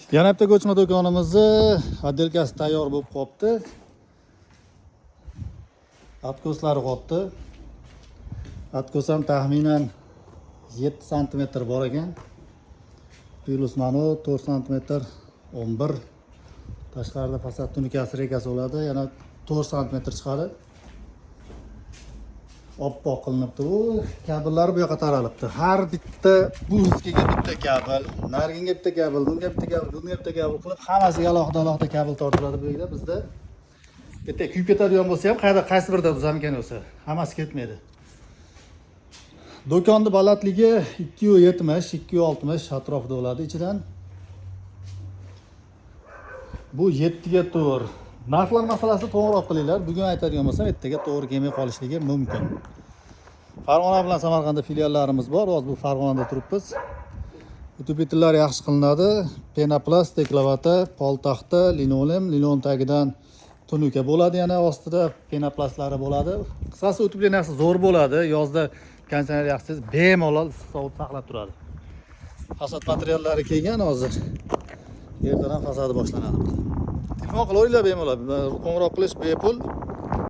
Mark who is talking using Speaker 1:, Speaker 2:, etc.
Speaker 1: Yana bitta ko'chma do'konimizni отделкасы tayyor bo'lib qolibdi. Atkoslari qolibdi. Atkos ham taxminan 7 sm bor ekan. Plus mano 4 sm 11. Tashqarida fasad tunikasi rekasi bo'ladi. Yana 4 sm chiqadi. Oppoq qilinibdi. Bu kabellar bu yoqqa taralibdi. Har bitta burskiga bitta kabel, nariga bitta kabel, bunga bitta kabel, bunga bitta kabel qilib hammasiga alohida kabel tortiladi bu yerda. Bizda bitta kuyib ketadigan bo'lsa ham qaysi birida tuzamikan bo'lsa, hammasi ketmaydi. Do'konni balandligi 270, 260 atrofida bo'ladi ichidan. Bu 7 ga to'g'ri. Narxlar masalasi to'g'ri qilinglar. Bugun aytadigan bo'lsam, ertaga to'g'ri kelmay qolishligi mumkin. Farg'ona bilan Samarqandda filiallarimiz bor. Hozir bu Farg'onada turibmiz. Utubitillar yaxshi qilinadi. Penoplast, deklavata, poltaxta, linoleum, linoleum tagidan tunuka bo'ladi, yana ostida penoplastlari bo'ladi. Qisqasi utubli narsa zo'r bo'ladi. Yozda konditsioner yaxshisiz bemalol sovut saqlab turadi. Fasad materiallari kelgan hozir. Ertadan fasadi boshlanadi. Telefon qilaveringlar bemalol. Qo'ng'iroq qilish bepul.